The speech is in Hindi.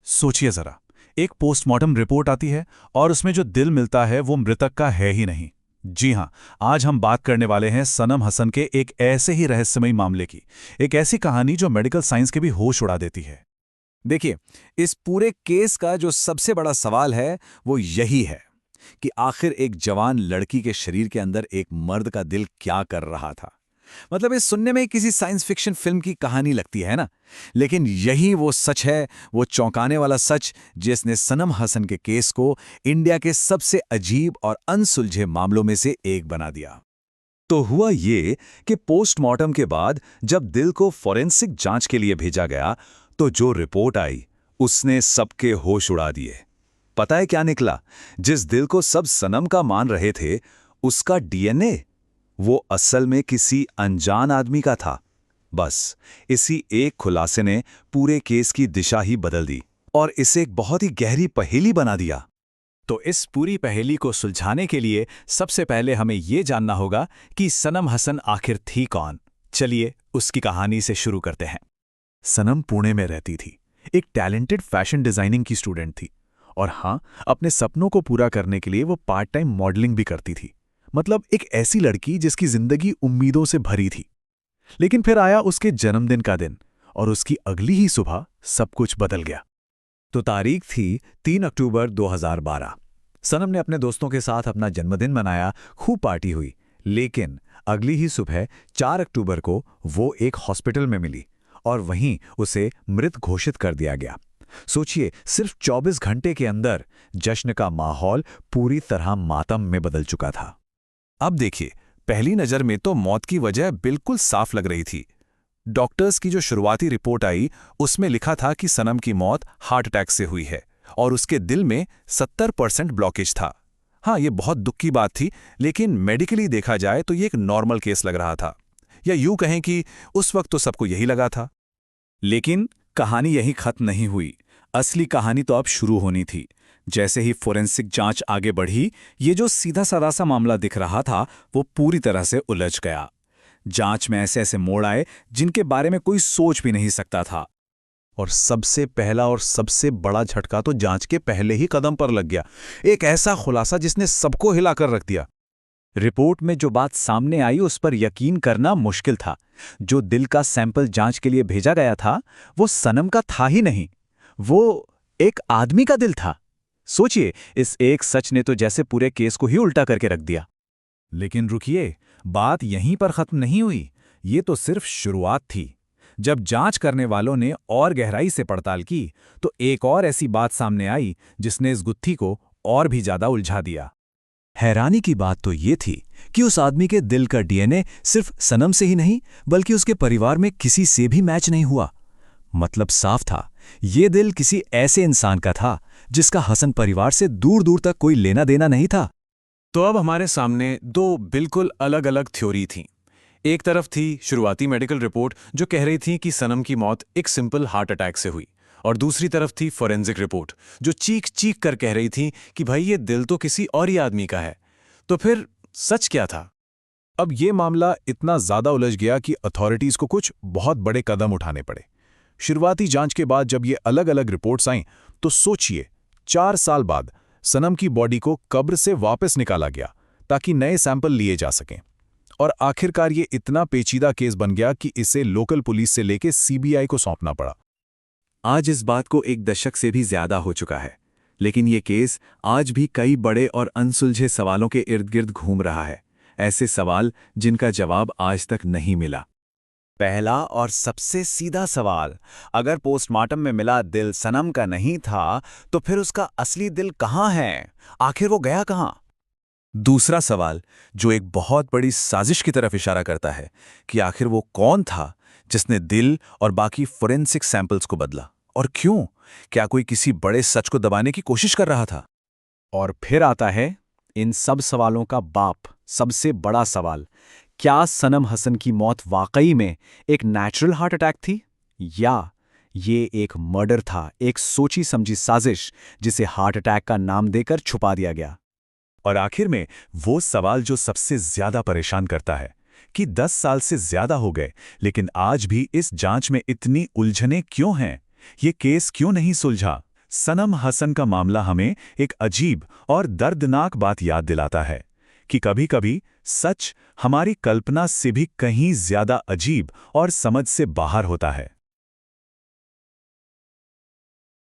सोचिए जरा, एक पोस्टमार्टम रिपोर्ट आती है और उसमें जो दिल मिलता है वो मृतक का है ही नहीं। जी हां, आज हम बात करने वाले हैं सनम हसन के एक ऐसे ही रहस्यमयी मामले की। एक ऐसी कहानी जो मेडिकल साइंस के भी होश उड़ा देती है। देखिए, इस पूरे केस का जो सबसे बड़ा सवाल है वो यही है कि आखिर एक जवान लड़की के शरीर के अंदर एक मर्द का दिल क्या कर रहा था। मतलब ये सुनने में किसी साइंस फिक्शन फिल्म की कहानी लगती है ना, लेकिन यही वो सच है, वो चौंकाने वाला सच जिसने सनम हसन के केस को इंडिया के सबसे अजीब और अनसुलझे मामलों में से एक बना दिया। तो हुआ ये कि पोस्टमार्टम के बाद जब दिल को फॉरेंसिक जांच के लिए भेजा गया तो जो रिपोर्ट आई उसने सबके होश उड़ा दिए। पता है क्या निकला? जिस दिल को सब सनम का मान रहे थे, उसका डीएनए वो असल में किसी अनजान आदमी का था। बस इसी एक खुलासे ने पूरे केस की दिशा ही बदल दी और इसे एक बहुत ही गहरी पहेली बना दिया। तो इस पूरी पहेली को सुलझाने के लिए सबसे पहले हमें ये जानना होगा कि सनम हसन आखिर थी कौन। चलिए उसकी कहानी से शुरू करते हैं। सनम पुणे में रहती थी, एक टैलेंटेड फैशन डिजाइनिंग की स्टूडेंट थी। और हाँ, अपने सपनों को पूरा करने के लिए वो पार्ट टाइम मॉडलिंग भी करती थी। मतलब एक ऐसी लड़की जिसकी जिंदगी उम्मीदों से भरी थी। लेकिन फिर आया उसके जन्मदिन का दिन और उसकी अगली ही सुबह सब कुछ बदल गया। तो तारीख थी 3 अक्टूबर 2012। सनम ने अपने दोस्तों के साथ अपना जन्मदिन मनाया, खूब पार्टी हुई। लेकिन अगली ही सुबह 4 अक्टूबर को वो एक हॉस्पिटल में मिली और वहीं उसे मृत घोषित कर दिया गया। सोचिए, सिर्फ 24 घंटे के अंदर जश्न का माहौल पूरी तरह मातम में बदल चुका था। अब देखिए, पहली नज़र में तो मौत की वजह बिल्कुल साफ लग रही थी। डॉक्टर्स की जो शुरुआती रिपोर्ट आई उसमें लिखा था कि सनम की मौत हार्ट अटैक से हुई है और उसके दिल में 70% ब्लॉकेज था। हाँ, ये बहुत दुख की बात थी, लेकिन मेडिकली देखा जाए तो ये एक नॉर्मल केस लग रहा था, या यूं कहें कि उस वक्त तो सबको यही लगा था। लेकिन कहानी यहीं खत्म नहीं हुई। असली कहानी तो अब शुरू होनी थी। जैसे ही फोरेंसिक जांच आगे बढ़ी, ये जो सीधा साधा सा मामला दिख रहा था वो पूरी तरह से उलझ गया। जांच में ऐसे ऐसे मोड़ आए जिनके बारे में कोई सोच भी नहीं सकता था। और सबसे पहला और सबसे बड़ा झटका तो जांच के पहले ही कदम पर लग गया। एक ऐसा खुलासा जिसने सबको हिलाकर रख दिया। रिपोर्ट में जो बात सामने आई उस पर यकीन करना मुश्किल था। जो दिल का सैंपल जांच के लिए भेजा गया था वो सनम का था ही नहीं, वो एक आदमी का दिल था। सोचिए, इस एक सच ने तो जैसे पूरे केस को ही उल्टा करके रख दिया। लेकिन रुकिए, बात यहीं पर खत्म नहीं हुई। ये तो सिर्फ शुरुआत थी। जब जांच करने वालों ने और गहराई से पड़ताल की तो एक और ऐसी बात सामने आई जिसने इस गुत्थी को और भी ज्यादा उलझा दिया। हैरानी की बात तो ये थी कि उस आदमी के दिल का डीएनए सिर्फ सनम से ही नहीं बल्कि उसके परिवार में किसी से भी मैच नहीं हुआ। मतलब साफ था, ये दिल किसी ऐसे इंसान का था जिसका हसन परिवार से दूर दूर तक कोई लेना देना नहीं था। तो अब हमारे सामने दो बिल्कुल अलग अलग थ्योरी थीं। एक तरफ थी शुरुआती मेडिकल रिपोर्ट जो कह रही थी कि सनम की मौत एक सिंपल हार्ट अटैक से हुई, और दूसरी तरफ थी फॉरेंसिक रिपोर्ट जो चीख चीख कर कह रही थी कि भाई ये दिल तो किसी और ही आदमी का है। तो फिर सच क्या था? अब ये मामला इतना ज्यादा उलझ गया कि अथॉरिटीज को कुछ बहुत बड़े कदम उठाने पड़े। शुरुआती जांच के बाद जब ये अलग अलग रिपोर्ट्स आईं तो सोचिए, 4 साल बाद सनम की बॉडी को कब्र से वापस निकाला गया ताकि नए सैंपल लिए जा सकें। और आखिरकार ये इतना पेचीदा केस बन गया कि इसे लोकल पुलिस से लेके सीबीआई को सौंपना पड़ा। आज इस बात को एक दशक से भी ज्यादा हो चुका है, लेकिन ये केस आज भी कई बड़े और अनसुलझे सवालों के इर्द गिर्द घूम रहा है। ऐसे सवाल जिनका जवाब आज तक नहीं मिला। पहला और सबसे सीधा सवाल, अगर पोस्टमार्टम में मिला दिल सनम का नहीं था तो फिर उसका असली दिल कहाँ है? आखिर वो गया कहाँ? दूसरा सवाल, जो एक बहुत बड़ी साजिश की तरफ इशारा करता है कि आखिर वो कौन था जिसने दिल और बाकी फोरेंसिक सैंपल्स को बदला, और क्यों? क्या कोई किसी बड़े सच को दबाने की कोशिश कर रहा था? और फिर आता है इन सब सवालों का बाप, सबसे बड़ा सवाल, क्या सनम हसन की मौत वाकई में एक नेचुरल हार्ट अटैक थी, या ये एक मर्डर था, एक सोची समझी साजिश जिसे हार्ट अटैक का नाम देकर छुपा दिया गया? और आखिर में वो सवाल जो सबसे ज्यादा परेशान करता है कि 10 साल से ज्यादा हो गए लेकिन आज भी इस जांच में इतनी उलझनें क्यों हैं? ये केस क्यों नहीं सुलझा? सनम हसन का मामला हमें एक अजीब और दर्दनाक बात याद दिलाता है कि कभी-कभी सच हमारी कल्पना से भी कहीं ज्यादा अजीब और समझ से बाहर होता है।